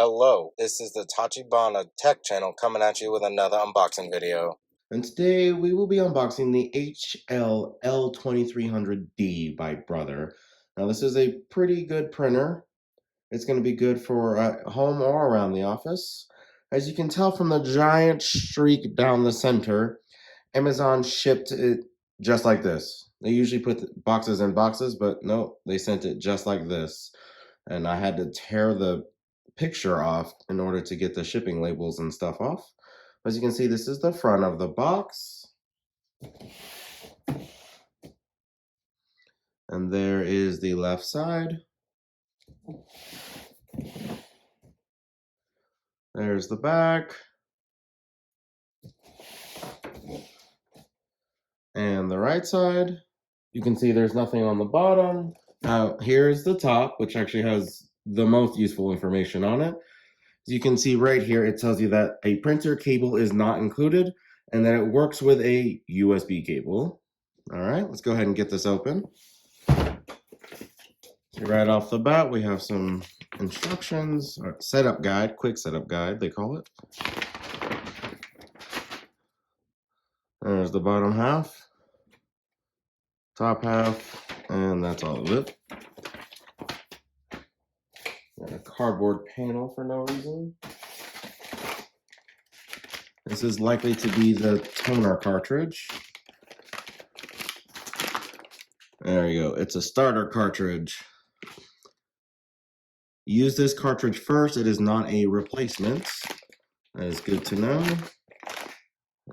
Hello, this is the Tachibana Tech channel coming at you with another unboxing video. And today we will be unboxing the L2300d by Brother. Now this is a pretty good printer. It's going to be good for home or around the office. As you can tell from the giant streak down the center, Amazon shipped it just like this. They usually put boxes in boxes, but no, they sent it just like this. And I had to tear the picture off in order to get the shipping labels and stuff off. As you can see, this is the front of the box. And there is the left side. There's the back. And the right side. You can see there's nothing on the bottom. Now, here's the top, which actually has the most useful information on it. As you can see right here, it tells you that a printer cable is not included and that it works with a USB cable. All right, let's go ahead and get this open. Right off the bat, we have some instructions, or setup guide, quick setup guide, they call it. There's the bottom half, top half, and that's all of it. Got a cardboard panel for no reason. This is likely to be the toner cartridge. There you go, it's a starter cartridge. Use this cartridge first, it is not a replacement. That is good to know.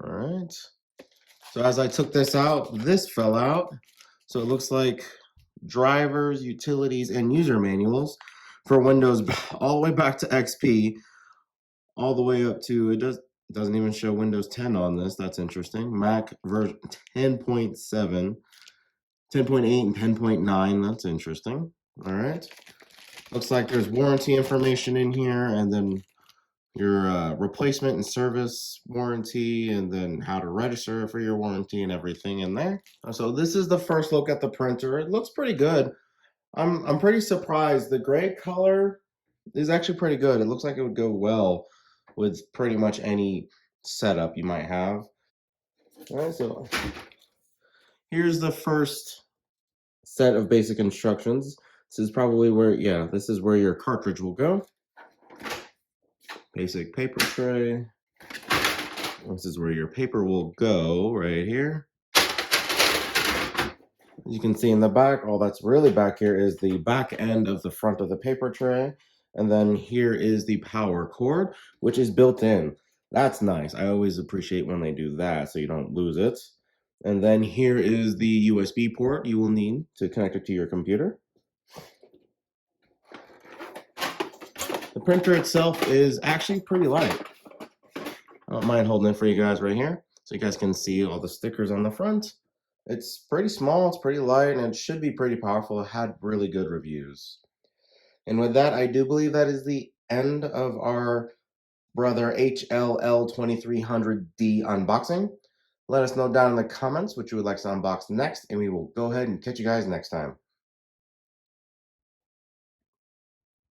All right. So as I took this out, this fell out. So it looks like drivers, utilities, and user manuals for Windows all the way back to XP, all the way up to, it doesn't even show Windows 10 on this. That's interesting. Mac version 10.7, 10.8, and 10.9. That's interesting. All right. Looks like there's warranty information in here, and then your replacement and service warranty, and then how to register for your warranty and everything in there. So this is the first look at the printer. It looks pretty good. I'm pretty surprised. The gray color is actually pretty good. It looks like it would go well with pretty much any setup you might have. All right, so here's the first set of basic instructions. This is probably where, yeah, this is where your cartridge will go. Basic paper tray. This is where your paper will go, right here. As you can see in the back, all that's really back here is the back end of the front of the paper tray. And then here is the power cord, which is built in. That's nice. I always appreciate when they do that so you don't lose it. And then here is the USB port you will need to connect it to your computer. The printer itself is actually pretty light. I don't mind holding it for you guys right here so you guys can see all the stickers on the front. It's pretty small, it's pretty light, and it should be pretty powerful. It had really good reviews. And with that, I do believe that is the end of our Brother L2300d unboxing. Let us know down in the comments what you would like to unbox next, and we will go ahead and catch you guys next time.